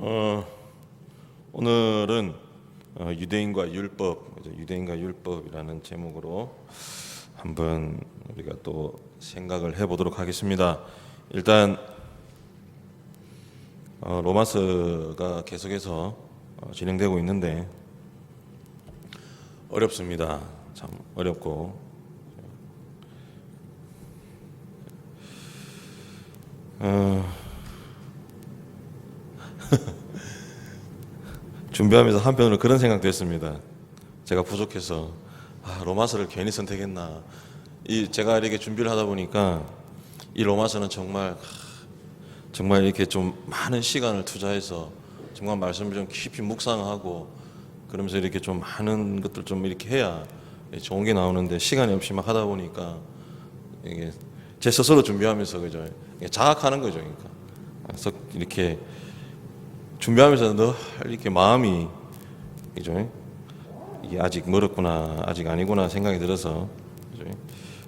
어, 오늘은 유대인과 율법이라는 제목으로 한번 우리가 또 생각을 해보도록 하겠습니다. 일단 로마서가 계속해서 진행되고 있는데 어렵습니다. 참 어렵고 준비하면서 한편으로 그런 생각도 했습니다. 제가 부족해서 로마서를 괜히 선택했나. 제가 이렇게 준비를 하다 보니까 이 로마서는 정말 이렇게 좀 많은 시간을 투자해서 정말 말씀을 좀 깊이 묵상하고 그러면서 이렇게 좀 많은 것들 좀 이렇게 해야 좋은 게 나오는데 시간이 없이 막 하다 보니까 이게 제 스스로 준비하면서 그죠? 자학하는 거죠, 그러니까. 그래서 이렇게 준비하면서 늘 이렇게 마음이 그죠? 이게 아직 멀었구나, 아직 아니구나 생각이 들어서 그죠?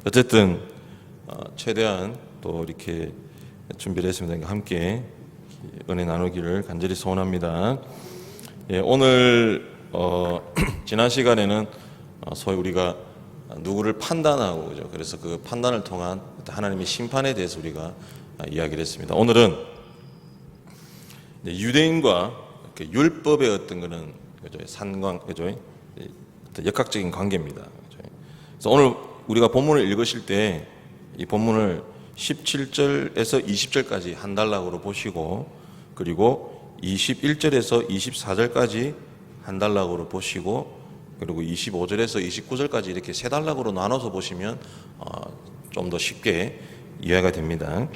어쨌든 최대한 또 이렇게 준비를 했습니다. 함께 은혜 나누기를 간절히 소원합니다. 오늘 지난 시간에는 소위 우리가 누구를 판단하고 그죠? 그래서 그 판단을 통한 하나님의 심판에 대해서 우리가 이야기를 했습니다. 오늘은 유대인과 율법의 어떤 거는 그죠? 상관 그죠? 역학적인 관계입니다. 그죠? 그래서 오늘 우리가 본문을 읽으실 때 이 본문을 17절에서 20절까지 한 단락으로 보시고 그리고 21절에서 24절까지 한 단락으로 보시고 그리고 25절에서 29절까지 이렇게 세 단락으로 나눠서 보시면 좀 더 쉽게 이해가 됩니다.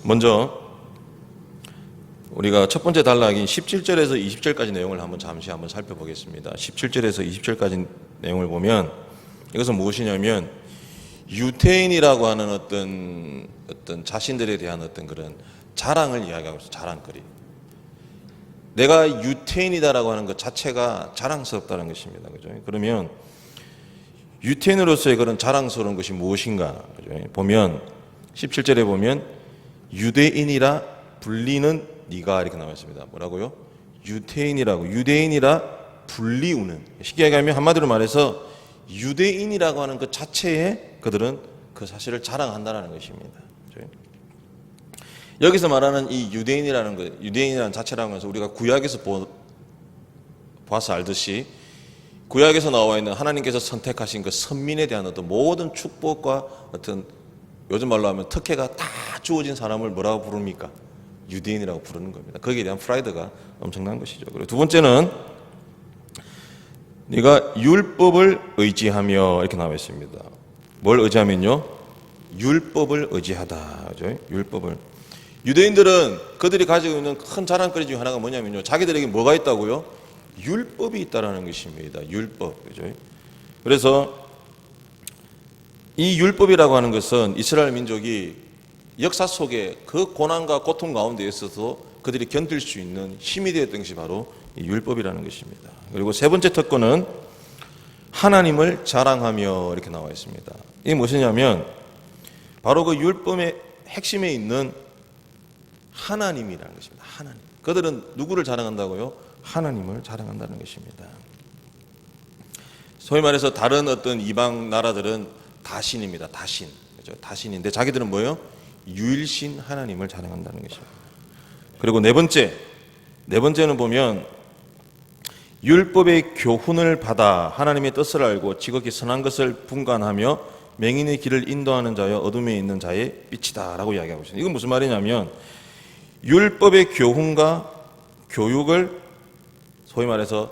먼저 우리가 첫 번째 단락인 17절에서 20절까지 내용을 잠시 살펴보겠습니다. 17절에서 20절까지 내용을 보면 이것은 무엇이냐면 유태인이라고 하는 어떤 자신들에 대한 어떤 그런 자랑을 이야기하고 있어요. 자랑거리. 내가 유태인이다라고 하는 것 자체가 자랑스럽다는 것입니다. 그죠? 그러면 유태인으로서의 그런 자랑스러운 것이 무엇인가? 그죠? 보면 17절에 보면 유대인이라 불리는 네가 이렇게 나와 있습니다. 뭐라고요? 유대인이라 불리우는. 쉽게 얘기하면 한마디로 말해서 유대인이라고 하는 것 자체에 그들은 그 사실을 자랑한다는 것입니다. 그죠? 여기서 말하는 이 유대인이라는 자체라고 해서 우리가 구약에서 봐서 알듯이 구약에서 나와 있는 하나님께서 선택하신 그 선민에 대한 어떤 모든 축복과 어떤 요즘 말로 하면 특혜가 다 주어진 사람을 뭐라고 부릅니까? 유대인이라고 부르는 겁니다. 거기에 대한 프라이드가 엄청난 것이죠. 그리고 두 번째는 네가 율법을 의지하며 이렇게 나와 있습니다. 뭘 의지하면요? 율법을 의지하다. 그죠? 율법을. 유대인들은 그들이 가지고 있는 큰 자랑거리 중에 하나가 뭐냐면요. 자기들에게 뭐가 있다고요? 율법이 있다라는 것입니다. 율법. 그죠? 그래서 이 율법이라고 하는 것은 이스라엘 민족이 역사 속에 그 고난과 고통 가운데 있어서 그들이 견딜 수 있는 힘이 되었던 것이 바로 이 율법이라는 것입니다. 그리고 세 번째 특권은 하나님을 자랑하며 이렇게 나와 있습니다. 이게 무엇이냐면 바로 그 율법의 핵심에 있는 하나님이라는 것입니다. 하나님. 그들은 누구를 자랑한다고요? 하나님을 자랑한다는 것입니다. 소위 말해서 다른 어떤 이방 나라들은 다신입니다. 다신. 그죠? 다신인데 자기들은 뭐예요? 유일신 하나님을 자랑한다는 것입니다. 그리고 네 번째는 보면 율법의 교훈을 받아 하나님의 뜻을 알고 지극히 선한 것을 분간하며 맹인의 길을 인도하는 자여 어둠에 있는 자의 빛이다라고 이야기하고 있습니다. 이건 무슨 말이냐면 율법의 교훈과 교육을 소위 말해서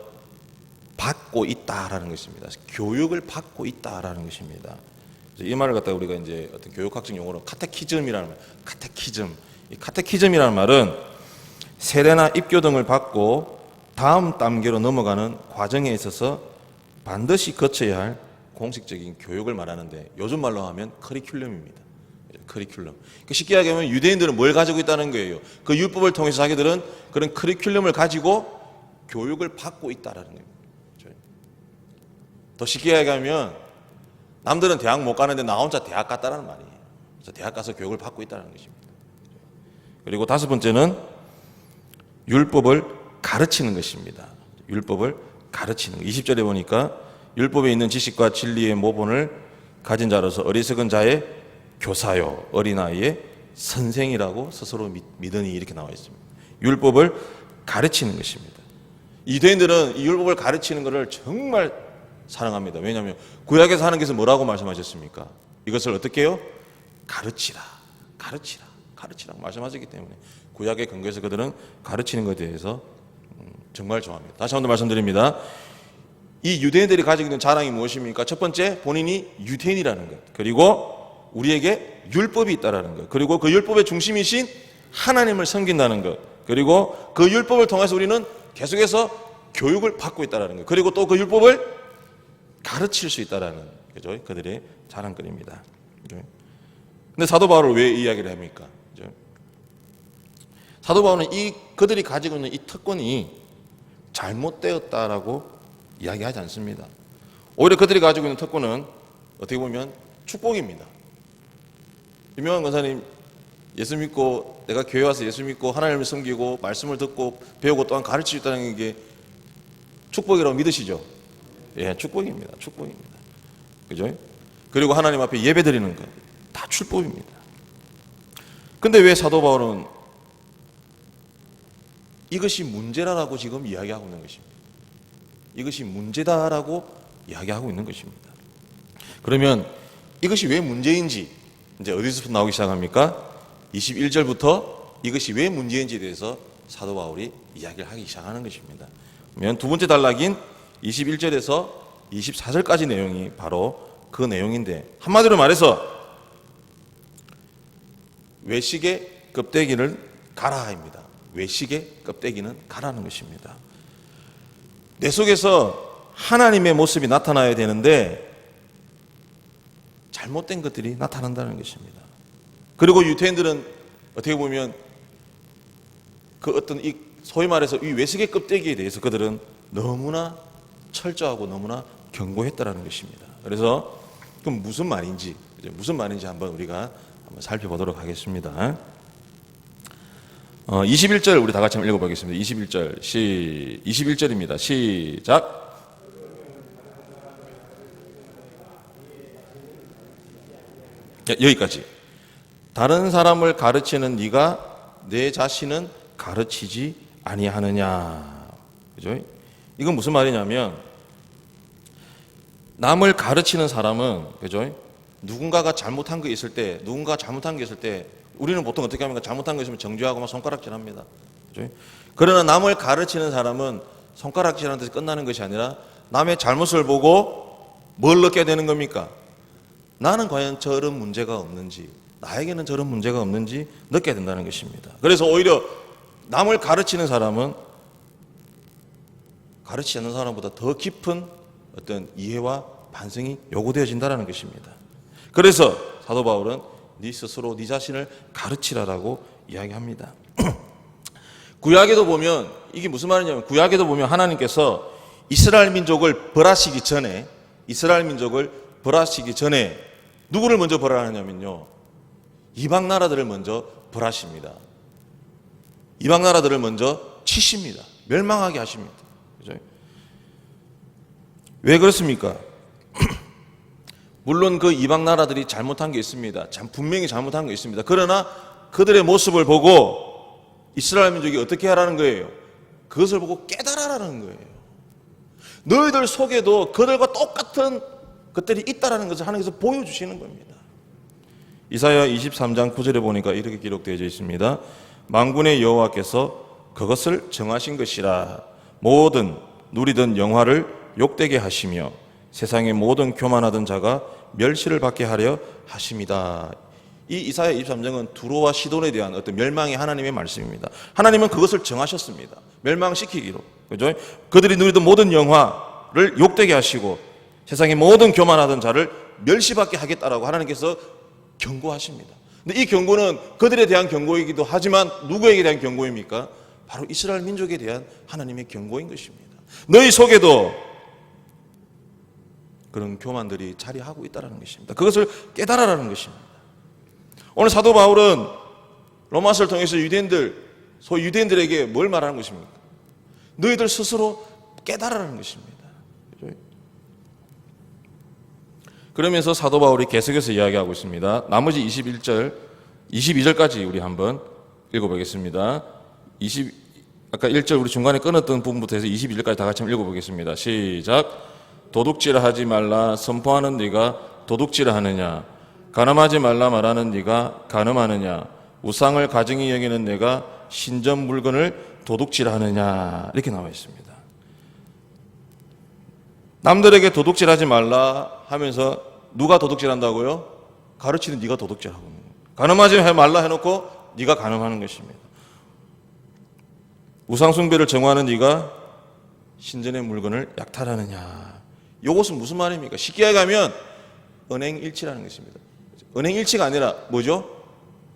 받고 있다라는 것입니다. 교육을 받고 있다라는 것입니다. 이 말을 갖다가 우리가 이제 어떤 교육학적 용어로 카테키즘이라는 말, 이 카테키즘이라는 말은 세례나 입교 등을 받고 다음 단계로 넘어가는 과정에 있어서 반드시 거쳐야 할 공식적인 교육을 말하는데 요즘 말로 하면 커리큘럼입니다. 커리큘럼. 쉽게 얘기하면 유대인들은 뭘 가지고 있다는 거예요. 그 율법을 통해서 자기들은 그런 커리큘럼을 가지고 교육을 받고 있다라는 거예요. 더 쉽게 얘기하면 남들은 대학 못 가는데 나 혼자 대학 갔다라는 말이에요. 그래서 대학 가서 교육을 받고 있다는 것입니다. 그리고 다섯 번째는 율법을 가르치는 것입니다. 율법을 가르치는 것. 20절에 보니까 율법에 있는 지식과 진리의 모본을 가진 자로서 어리석은 자의 교사요 어린아이의 선생이라고 스스로 믿으니 이렇게 나와 있습니다. 율법을 가르치는 것입니다. 유대인들은 이 율법을 가르치는 것을 정말 사랑합니다. 왜냐하면 구약에서 하나님께서 뭐라고 말씀하셨습니까? 이것을 어떻게 해요? 가르치라 가르치라고 말씀하셨기 때문에 구약의 근거에서 그들은 가르치는 것에 대해서 정말 좋아합니다. 다시 한번 말씀드립니다. 이 유대인들이 가지고 있는 자랑이 무엇입니까? 첫 번째, 본인이 유대인이라는 것, 그리고 우리에게 율법이 있다는 것, 그리고 그 율법의 중심이신 하나님을 섬긴다는 것, 그리고 그 율법을 통해서 우리는 계속해서 교육을 받고 있다는 것, 그리고 또 그 율법을 가르칠 수 있다는 그죠? 그들의 자랑거리입니다. 근데 사도 바울을 왜 이야기를 합니까? 그죠? 사도 바울은 그들이 가지고 있는 이 특권이 잘못되었다라고 이야기하지 않습니다. 오히려 그들이 가지고 있는 특권은 어떻게 보면 축복입니다. 유명한 권사님, 예수 믿고 내가 교회 와서 예수 믿고 하나님을 섬기고 말씀을 듣고 배우고 또한 가르칠 수 있다는 게 축복이라고 믿으시죠? 예, 축복입니다. 축복입니다. 그죠? 그리고 하나님 앞에 예배 드리는 것 다 축복입니다. 근데 왜 사도 바울은 이것이 문제라고 지금 이야기하고 있는 것입니다. 이것이 문제다라고 이야기하고 있는 것입니다. 그러면 이것이 왜 문제인지 이제 어디서부터 나오기 시작합니까? 21절부터 이것이 왜 문제인지에 대해서 사도 바울이 이야기를 하기 시작하는 것입니다. 그러면 두 번째 단락인 21절에서 24절까지 내용이 바로 그 내용인데, 한마디로 말해서 외식의 껍데기를 가라입니다. 외식의 껍데기는 가라는 것입니다. 내 속에서 하나님의 모습이 나타나야 되는데 잘못된 것들이 나타난다는 것입니다. 그리고 유대인들은 어떻게 보면 그 어떤 이 소위 말해서 이 외식의 껍데기에 대해서 그들은 너무나 철저하고 너무나 경고했다라는 것입니다. 그래서 그럼 무슨 말인지 한번 우리가 한번 살펴보도록 하겠습니다. 21절 우리 다 같이 한번 읽어보겠습니다. 21절입니다. 시작. 여기까지. 다른 사람을 가르치는 네가 내 자신은 가르치지 아니하느냐. 그죠? 이건 무슨 말이냐면 남을 가르치는 사람은 그죠? 누군가가 잘못한 게 있을 때 우리는 보통 어떻게 합니까? 잘못한 거 있으면 정죄하고 막 손가락질합니다. 그죠? 그러나 남을 가르치는 사람은 손가락질하는 데서 끝나는 것이 아니라 남의 잘못을 보고 뭘 느껴야 되는 겁니까? 나는 과연 저런 문제가 없는지, 나에게는 저런 문제가 없는지 느껴야 된다는 것입니다. 그래서 오히려 남을 가르치는 사람은 가르치지 않는 사람보다 더 깊은 어떤 이해와 반성이 요구되어진다는 것입니다. 그래서 사도 바울은 네 스스로 네 자신을 가르치라라고 이야기합니다. 구약에도 보면 이게 무슨 말이냐면 구약에도 보면 하나님께서 이스라엘 민족을 벌하시기 전에 누구를 먼저 벌하느냐면요, 이방 나라들을 먼저 벌하십니다. 이방 나라들을 먼저 치십니다. 멸망하게 하십니다. 그죠? 왜 그렇습니까? 물론 그 이방 나라들이 잘못한 게 있습니다. 분명히 잘못한 게 있습니다. 그러나 그들의 모습을 보고 이스라엘 민족이 어떻게 하라는 거예요? 그것을 보고 깨달아라는 거예요. 너희들 속에도 그들과 똑같은 것들이 있다라는 것을 하나님께서 보여주시는 겁니다. 이사야 23장 9절에 보니까 이렇게 기록되어 있습니다. 만군의 여호와께서 그것을 정하신 것이라. 모든 누리던 영화를 욕되게 하시며 세상의 모든 교만하던 자가 멸시를 받게 하려 하심이다. 이 이사야 23장은 두로와 시돈에 대한 어떤 멸망의 하나님의 말씀입니다. 하나님은 그것을 정하셨습니다. 멸망시키기로. 그죠? 그들이 누리던 모든 영화를 욕되게 하시고 세상의 모든 교만하던 자를 멸시받게 하겠다라고 하나님께서 경고하십니다. 근데 이 경고는 그들에 대한 경고이기도 하지만 누구에게 대한 경고입니까? 바로 이스라엘 민족에 대한 하나님의 경고인 것입니다. 너희 속에도 그런 교만들이 자리하고 있다는 것입니다. 그것을 깨달아라는 것입니다. 오늘 사도 바울은 로마서를 통해서 소위 유대인들에게 뭘 말하는 것입니까? 너희들 스스로 깨달으라는 것입니다. 그러면서 사도 바울이 계속해서 이야기하고 있습니다. 나머지 21절, 22절까지 우리 한번 읽어보겠습니다. 아까 1절 우리 중간에 끊었던 부분부터 해서 22절까지 다 같이 한번 읽어보겠습니다. 시작. 도둑질을 하지 말라 선포하는 네가 도둑질을 하느냐? 간음하지 말라 말하는 네가 간음하느냐? 우상을 가증히 여기는 내가 신전 물건을 도둑질하느냐? 이렇게 나와 있습니다. 남들에게 도둑질하지 말라 하면서 누가 도둑질한다고요? 가르치는 네가 도둑질하고 있는 거예요. 간음하지 말라 해놓고 네가 간음하는 것입니다. 우상 숭배를 정화하는 네가 신전의 물건을 약탈하느냐? 이것은 무슨 말입니까? 쉽게 얘기하면 은행일치라는 것입니다. 은행일치가 아니라 뭐죠?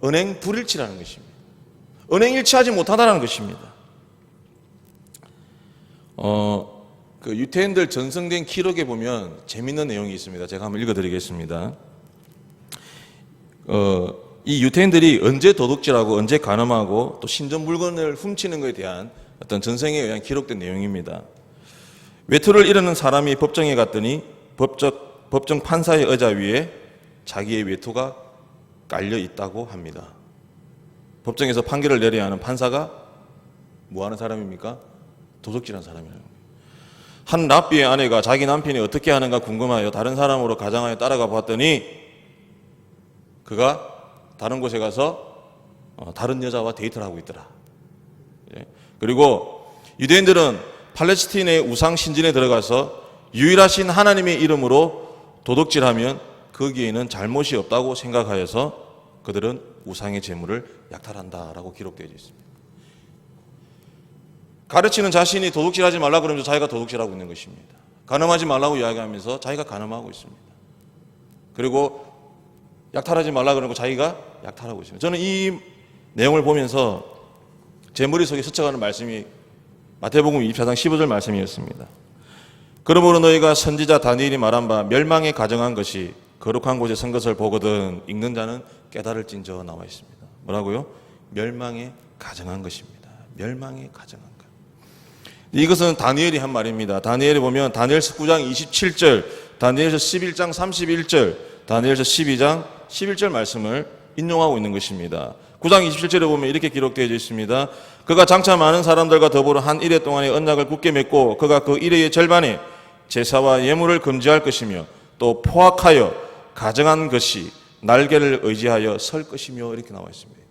은행불일치라는 것입니다. 은행일치하지 못하다라는 것입니다. 그 유태인들 전승된 기록에 보면 재밌는 내용이 있습니다. 제가 한번 읽어드리겠습니다. 이 유태인들이 언제 도둑질하고 언제 간음하고 또 신전 물건을 훔치는 것에 대한 어떤 전생에 의한 기록된 내용입니다. 외투를 이르는 사람이 법정에 갔더니 법정 판사의 의자 위에 자기의 외투가 깔려 있다고 합니다. 법정에서 판결을 내려야 하는 판사가 뭐 하는 사람입니까? 도둑질한 사람이라는 거예요. 한 랍비의 아내가 자기 남편이 어떻게 하는가 궁금하여 다른 사람으로 가장하여 따라가 봤더니 그가 다른 곳에 가서 다른 여자와 데이트를 하고 있더라. 그리고 유대인들은 팔레스틴의 우상 신전에 들어가서 유일하신 하나님의 이름으로 도둑질하면 거기에는 잘못이 없다고 생각하여서 그들은 우상의 재물을 약탈한다라고 기록되어 있습니다. 가르치는 자신이 도둑질하지 말라 그러면서 자기가 도둑질하고 있는 것입니다. 간음하지 말라고 이야기하면서 자기가 간음하고 있습니다. 그리고 약탈하지 말라 그러고 자기가 약탈하고 있습니다. 저는 이 내용을 보면서 제 머릿속에 스쳐가는 말씀이 마태복음 24장 15절 말씀이었습니다. 그러므로 너희가 선지자 다니엘이 말한 바 멸망에 가정한 것이 거룩한 곳에 선 것을 보거든 읽는 자는 깨달을진저 나와 있습니다. 뭐라고요? 멸망에 가정한 것입니다. 멸망에 가정한 것. 이것은 다니엘이 한 말입니다. 다니엘에 보면 다니엘서 9장 27절, 다니엘서 11장 31절, 다니엘서 12장 11절 말씀을 인용하고 있는 것입니다. 9장 27절에 보면 이렇게 기록되어 있습니다. 그가 장차 많은 사람들과 더불어 한 일해 동안의 언약을 굳게 맺고 그가 그 일해의 절반에 제사와 예물을 금지할 것이며 또 포악하여 가정한 것이 날개를 의지하여 설 것이며 이렇게 나와 있습니다.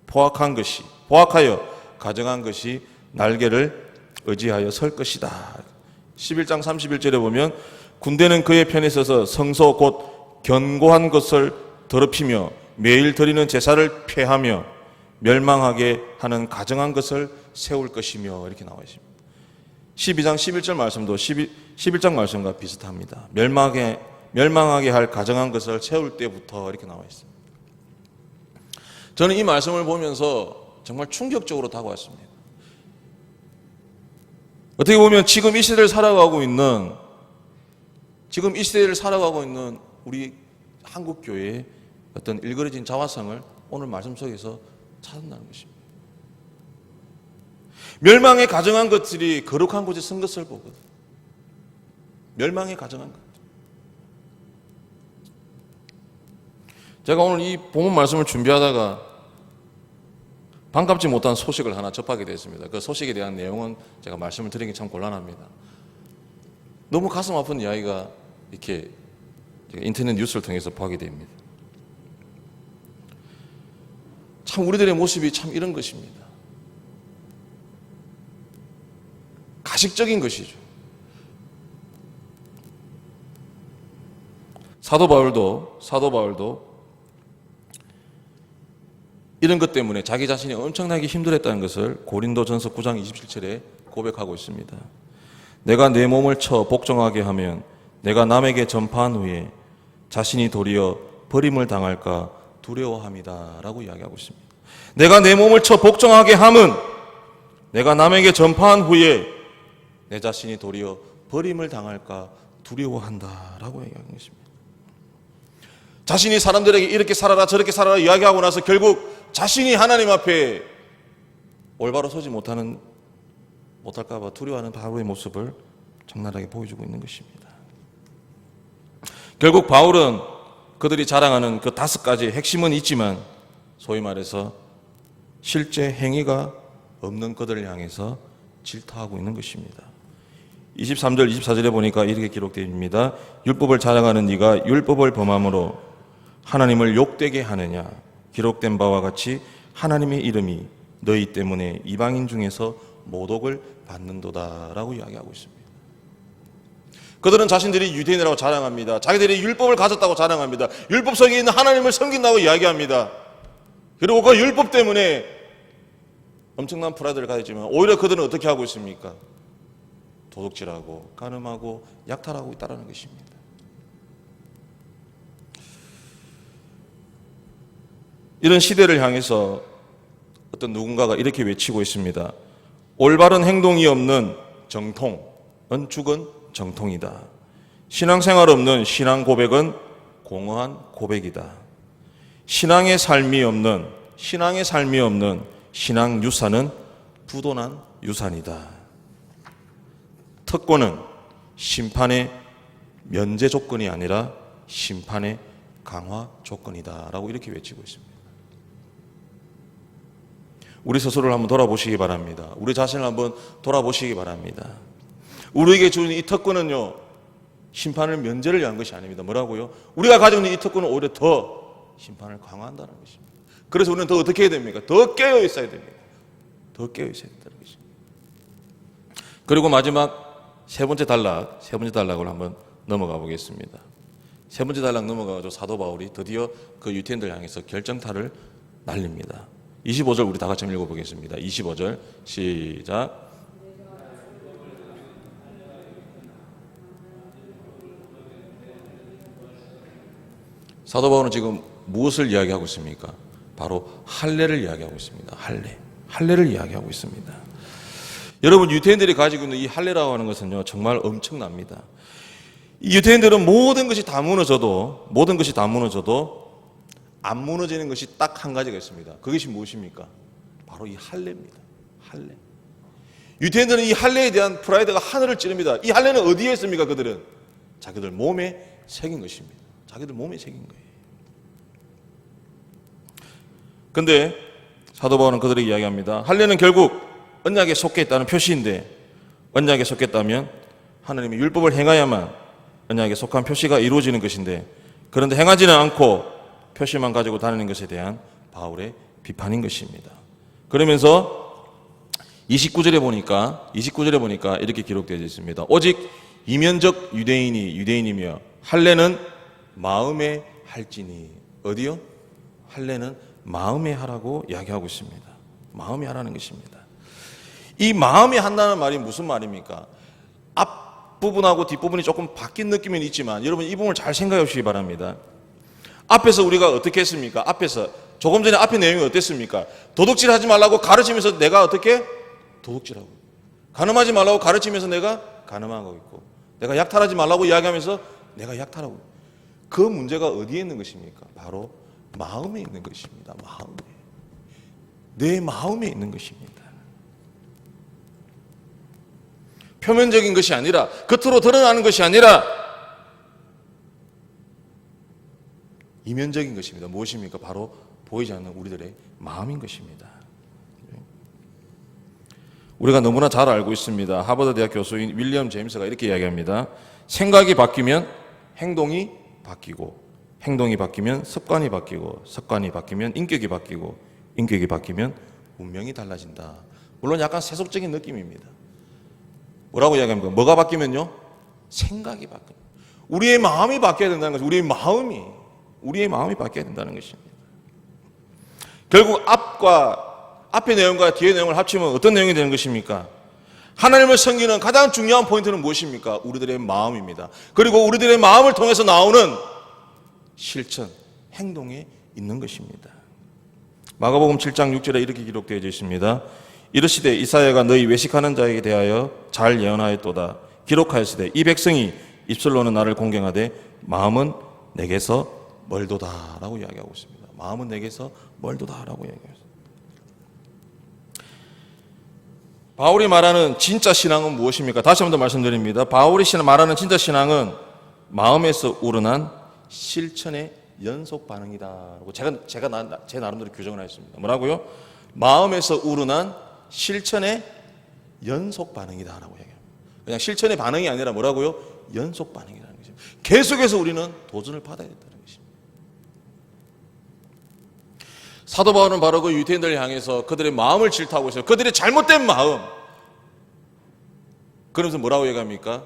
포악하여 가정한 것이 날개를 의지하여 설 것이다. 11장 31절에 보면 군대는 그의 편에 서서 성소 곧 견고한 것을 더럽히며 매일 드리는 제사를 폐하며 멸망하게 하는 가정한 것을 세울 것이며 이렇게 나와 있습니다. 12장 11절 말씀도 11장 말씀과 비슷합니다. 멸망하게 할 가정한 것을 세울 때부터 이렇게 나와 있습니다. 저는 이 말씀을 보면서 정말 충격적으로 다가왔습니다. 어떻게 보면 지금 이 시대를 살아가고 있는 우리 한국교회의 어떤 일그러진 자화상을 오늘 말씀 속에서 찾는다는 것입니다. 멸망에 가정한 것들이 거룩한 곳에 선 것을 보거든. 멸망에 가정한 것. 제가 오늘 이 본문 말씀을 준비하다가 반갑지 못한 소식을 하나 접하게 됐습니다. 그 소식에 대한 내용은 제가 말씀을 드리기 참 곤란합니다. 너무 가슴 아픈 이야기가 이렇게 인터넷 뉴스를 통해서 보게 됩니다. 참 우리들의 모습이 참 이런 것입니다. 가식적인 것이죠. 사도 바울도 이런 것 때문에 자기 자신이 엄청나게 힘들었다는 것을 고린도전서 9장 27절에 고백하고 있습니다. 내가 내 몸을 쳐 복종하게 하면 내가 남에게 전파한 후에 자신이 도리어 버림을 당할까 두려워함이다 라고 이야기하고 있습니다. 내가 내 몸을 쳐 복종하게 함은 내가 남에게 전파한 후에 내 자신이 도리어 버림을 당할까 두려워한다 라고 이야기하는 것입니다. 자신이 사람들에게 이렇게 살아라 저렇게 살아라 이야기하고 나서 결국 자신이 하나님 앞에 올바로 서지 못하는 못할까 봐 두려워하는 바울의 모습을 적나라하게 보여주고 있는 것입니다. 결국 바울은 그들이 자랑하는 그 5가지의 핵심은 있지만 소위 말해서 실제 행위가 없는 그들을 향해서 질타하고 있는 것입니다. 23절 24절에 보니까 이렇게 기록되어 있습니다. 율법을 자랑하는 네가 율법을 범함으로 하나님을 욕되게 하느냐. 기록된 바와 같이 하나님의 이름이 너희 때문에 이방인 중에서 모독을 받는도다 라고 이야기하고 있습니다. 그들은 자신들이 유대인이라고 자랑합니다. 자기들이 율법을 가졌다고 자랑합니다. 율법 속에 있는 하나님을 섬긴다고 이야기합니다. 그리고 그 율법 때문에 엄청난 프라이드를 가졌지만 오히려 그들은 어떻게 하고 있습니까? 도둑질하고 간음하고 약탈하고 있다는 것입니다. 이런 시대를 향해서 어떤 누군가가 이렇게 외치고 있습니다. 올바른 행동이 없는 정통은 죽은 정통이다. 신앙생활 없는 신앙 고백은 공허한 고백이다. 신앙의 삶이 없는 신앙 유산은 부도난 유산이다. 특권은 심판의 면제 조건이 아니라 심판의 강화 조건이다 라고 이렇게 외치고 있습니다. 우리 스스로를 한번 돌아보시기 바랍니다. 우리 자신을 한번 돌아보시기 바랍니다. 우리에게 주는 이 특권은요, 심판을 면제를 위한 것이 아닙니다. 뭐라고요? 우리가 가지고 있는 이 특권은 오히려 더 심판을 강화한다는 것입니다. 그래서 우리는 더 어떻게 해야 됩니까? 더 깨어 있어야 됩니다. 더 깨어 있어야 된다는 것입니다. 그리고 마지막 세 번째 단락을 한번 넘어가 보겠습니다. 세 번째 단락 넘어가서 사도 바울이 드디어 그 유태인들 향해서 결정타를 날립니다. 25절 우리 다 같이 한번 읽어보겠습니다. 25절 시작. 사도 바울은 지금 무엇을 이야기하고 있습니까? 바로 할례를 이야기하고 있습니다. 할례를 이야기하고 있습니다. 여러분, 유태인들이 가지고 있는 이 할례라고 하는 것은요, 정말 엄청납니다. 이 유태인들은 모든 것이 다 무너져도 안 무너지는 것이 딱 한 가지가 있습니다. 그것이 무엇입니까? 바로 이 할례입니다. 할례. 유태인들은 이 할례에 대한 프라이드가 하늘을 찌릅니다. 이 할례는 어디에 있습니까? 그들은 자기들 몸에 새긴 것입니다. 자기들 몸에 새긴 거예요. 근데 사도 바울은 그들에게 이야기합니다. 할례는 결국 언약에 속했다는 표시인데, 언약에 속했다면 하나님이 율법을 행하야만 언약에 속한 표시가 이루어지는 것인데, 그런데 행하지는 않고 표시만 가지고 다니는 것에 대한 바울의 비판인 것입니다. 그러면서 29절에 보니까 이렇게 기록되어 있습니다. 오직 이면적 유대인이며 할례는 마음에 할지니. 어디요? 할례는 마음에 하라고 이야기하고 있습니다. 마음에 하라는 것입니다. 이 마음에 한다는 말이 무슨 말입니까? 앞부분하고 뒷부분이 조금 바뀐 느낌은 있지만 여러분 이 부분을 잘 생각해 보시기 바랍니다. 앞에서 우리가 어떻게 했습니까? 조금 전에 앞의 내용이 어땠습니까? 도둑질 하지 말라고 가르치면서 내가 어떻게? 도둑질하고, 간음하지 말라고 가르치면서 내가 간음하고 있고, 내가 약탈하지 말라고 이야기하면서 내가 약탈하고 있고. 그 문제가 어디에 있는 것입니까? 바로 마음에 있는 것입니다. 내 마음에 있는 것입니다. 표면적인 것이 아니라, 겉으로 드러나는 것이 아니라 이면적인 것입니다. 무엇입니까? 바로 보이지 않는 우리들의 마음인 것입니다. 우리가 너무나 잘 알고 있습니다. 하버드 대학 교수인 윌리엄 제임스가 이렇게 이야기합니다. 생각이 바뀌면 행동이 바뀌고, 행동이 바뀌면 습관이 바뀌고, 습관이 바뀌면 인격이 바뀌고, 인격이 바뀌면 운명이 달라진다. 물론 약간 세속적인 느낌입니다. 뭐라고 이야기합니까? 뭐가 바뀌면요? 생각이 바뀌어요. 우리의 마음이 바뀌어야 된다는 것이죠. 우리의 마음이 바뀌어야 된다는 것입니다. 결국 앞의 내용과 뒤의 내용을 합치면 어떤 내용이 되는 것입니까? 하나님을 섬기는 가장 중요한 포인트는 무엇입니까? 우리들의 마음입니다. 그리고 우리들의 마음을 통해서 나오는 실천, 행동에 있는 것입니다. 마가복음 7장 6절에 이렇게 기록되어 있습니다. 이르시되 이사야가 너희 외식하는 자에게 대하여 잘 예언하였도다. 기록하였으되 이 백성이 입술로는 나를 공경하되 마음은 내게서 멀도다라고 이야기하고 있습니다. 마음은 내게서 멀도다라고 이야기하고 있습니다. 바울이 말하는 진짜 신앙은 무엇입니까? 다시 한 번 더 말씀드립니다. 바울이 말하는 진짜 신앙은 마음에서 우러난 실천의 연속 반응이다라고 제가 제 나름대로 규정을 했습니다. 뭐라고요? 마음에서 우러난 실천의 연속 반응이다라고 얘기합니다. 그냥 실천의 반응이 아니라 뭐라고요? 연속 반응이라는 것입니다. 계속해서 우리는 도전을 받아야 된다는 것입니다. 사도 바울은 바로 그 유대인들을 향해서 그들의 마음을 질타하고 있어요. 그들의 잘못된 마음. 그러면서 뭐라고 얘기합니까?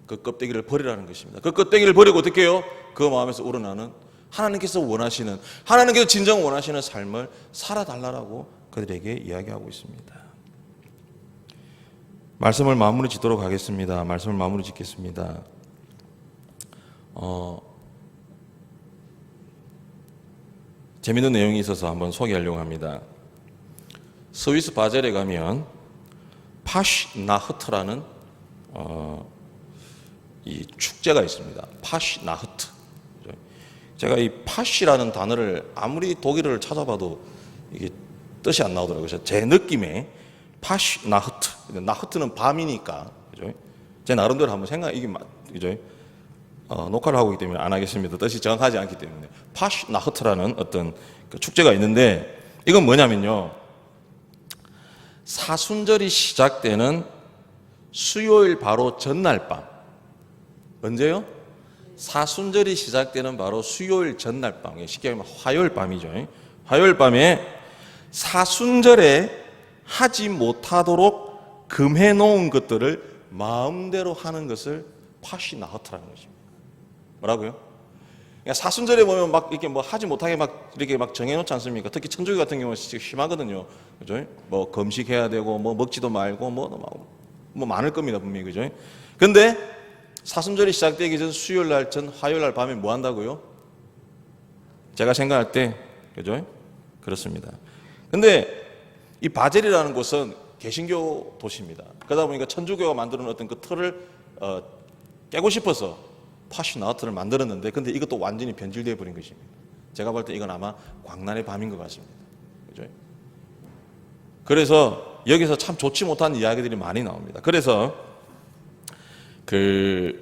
그 껍데기를 버리라는 것입니다. 그 껍데기를 버리고 어떻게 해요? 그 마음에서 우러나는 하나님께서 원하시는, 하나님께서 진정 원하시는 삶을 살아달라고 그들에게 이야기하고 있습니다. 말씀을 마무리 짓도록 하겠습니다. 말씀을 마무리 짓겠습니다. 재미있는 내용이 있어서 한번 소개하려고 합니다. 스위스 바젤에 가면 파시나흐트라는 이 축제가 있습니다. 파시나흐트. 제가 이 파시라는 단어를 아무리 독일어를 찾아봐도 이게 뜻이 안 나오더라고요. 그래서 제 느낌에 파시나흐트. 나흐트는 밤이니까. 그죠? 제 나름대로 한번 이게 그죠? 녹화를 하고 있기 때문에 안 하겠습니다. 뜻이 정확하지 않기 때문에. 파시나흐트라는 어떤 그 축제가 있는데 이건 뭐냐면요. 사순절이 시작되는 수요일 바로 전날 밤. 언제요? 사순절이 시작되는 바로 수요일 전날 밤. 쉽게 말하면 화요일 밤이죠. 화요일 밤에 사순절에 하지 못하도록 금해 놓은 것들을 마음대로 하는 것을 파시나흐트라는 것입니다. 뭐라고요? 그러니까 사순절에 보면 막 이렇게 뭐 하지 못하게 막 이렇게 막 정해놓지 않습니까? 특히 천주교 같은 경우는 심하거든요. 그죠? 뭐 금식해야 되고 뭐 먹지도 말고 뭐 많을 겁니다 분명히. 그죠? 근데 사순절이 시작되기 전 수요일 날 전 화요일 날 밤에 뭐 한다고요? 제가 생각할 때 그죠? 그렇습니다. 근데 이 바젤이라는 곳은 개신교 도시입니다. 그러다 보니까 천주교가 만드는 어떤 그 틀을 깨고 싶어서 파시나흐트를 만들었는데 근데 이것도 완전히 변질되어 버린 것입니다. 제가 볼 때 이건 아마 광란의 밤인 것 같습니다. 그죠? 그래서 여기서 참 좋지 못한 이야기들이 많이 나옵니다. 그래서 그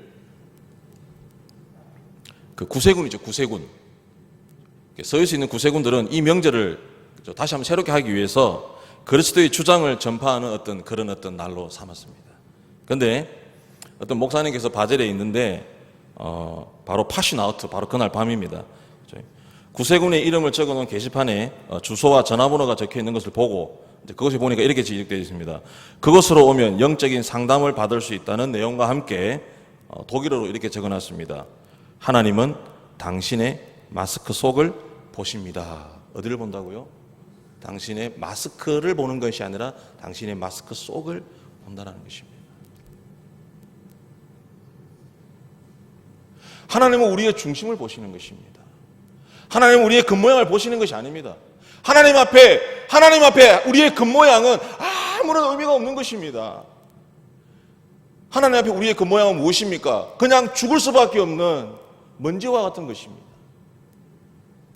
구세군이죠. 구세군. 서울에 있는 구세군들은 이 명절을 다시 한번 새롭게 하기 위해서 그리스도의 주장을 전파하는 그런 어떤 날로 삼았습니다. 그런데 어떤 목사님께서 바젤에 있는데 바로 파시나흐트, 바로 그날 밤입니다. 구세군의 이름을 적어놓은 게시판에 주소와 전화번호가 적혀 있는 것을 보고 그것이 보니까 이렇게 지적되어 있습니다. 그곳으로 오면 영적인 상담을 받을 수 있다는 내용과 함께 독일어로 이렇게 적어놨습니다. 하나님은 당신의 마스크 속을 보십니다. 어디를 본다고요? 당신의 마스크를 보는 것이 아니라 당신의 마스크 속을 본다는 것입니다. 하나님은 우리의 중심을 보시는 것입니다. 하나님은 우리의 겉모양을 보시는 것이 아닙니다. 하나님 앞에 우리의 겉모양은 아무런 의미가 없는 것입니다. 하나님 앞에 우리의 겉모양은 무엇입니까? 그냥 죽을 수밖에 없는 먼지와 같은 것입니다.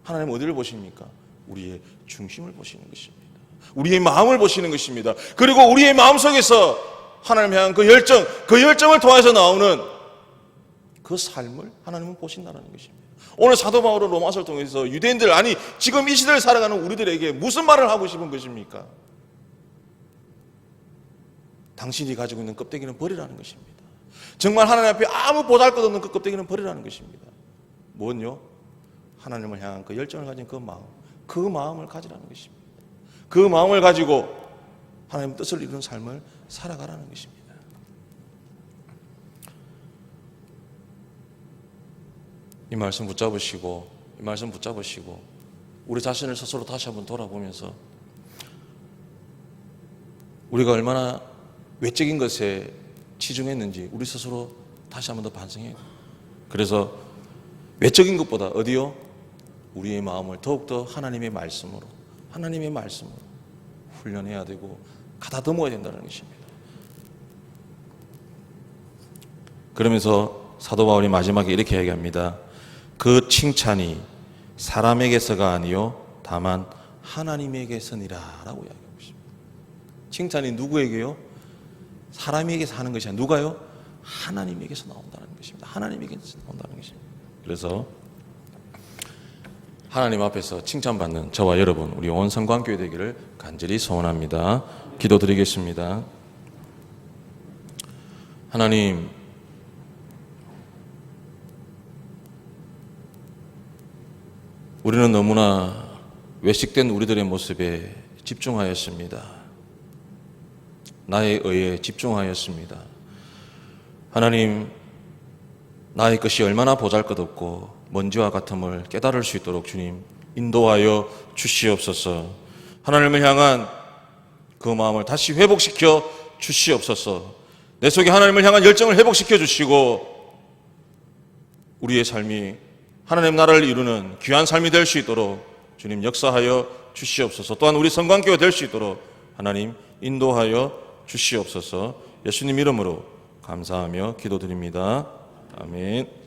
하나님은 어디를 보십니까? 우리의 중심을 보시는 것입니다. 우리의 마음을 보시는 것입니다. 그리고 우리의 마음 속에서 하나님 향한 그 열정을 통해서 나오는 그 삶을 하나님은 보신다는 것입니다. 오늘 사도 바울은 로마서를 통해서 유대인들, 아니 지금 이 시대를 살아가는 우리들에게 무슨 말을 하고 싶은 것입니까? 당신이 가지고 있는 껍데기는 버리라는 것입니다. 정말 하나님 앞에 아무 보잘것없는 그 껍데기는 버리라는 것입니다. 뭔요? 하나님을 향한 그 열정을 가진 그 마음을 가지라는 것입니다. 그 마음을 가지고 하나님의 뜻을 이루는 삶을 살아가라는 것입니다. 이 말씀 붙잡으시고 우리 자신을 스스로 다시 한번 돌아보면서 우리가 얼마나 외적인 것에 치중했는지 우리 스스로 다시 한번 더 반성해요. 그래서 외적인 것보다 어디요? 우리의 마음을 더욱더 하나님의 말씀으로 훈련해야 되고 가다듬어야 된다는 것입니다. 그러면서 사도 바울이 마지막에 이렇게 얘기합니다. 그 칭찬이 사람에게서가 아니요 다만 하나님에게서니라 라고 이야기하고 있습니다. 칭찬이 누구에게요? 사람에게서 하는 것이 아니라 누가요? 하나님에게서 나온다는 것입니다. 하나님에게서 나온다는 것입니다. 그래서 하나님 앞에서 칭찬받는 저와 여러분, 우리 온 성광교회 되기를 간절히 소원합니다. 기도드리겠습니다. 하나님, 우리는 너무나 외식된 우리들의 모습에 집중하였습니다. 나의 의에 집중하였습니다. 하나님, 나의 것이 얼마나 보잘것없고 먼지와 같음을 깨달을 수 있도록 주님 인도하여 주시옵소서. 하나님을 향한 그 마음을 다시 회복시켜 주시옵소서. 내 속에 하나님을 향한 열정을 회복시켜 주시고 우리의 삶이 하나님 나라를 이루는 귀한 삶이 될 수 있도록 주님 역사하여 주시옵소서. 또한 우리 성광교회 될 수 있도록 하나님 인도하여 주시옵소서. 예수님 이름으로 감사하며 기도드립니다. 아멘.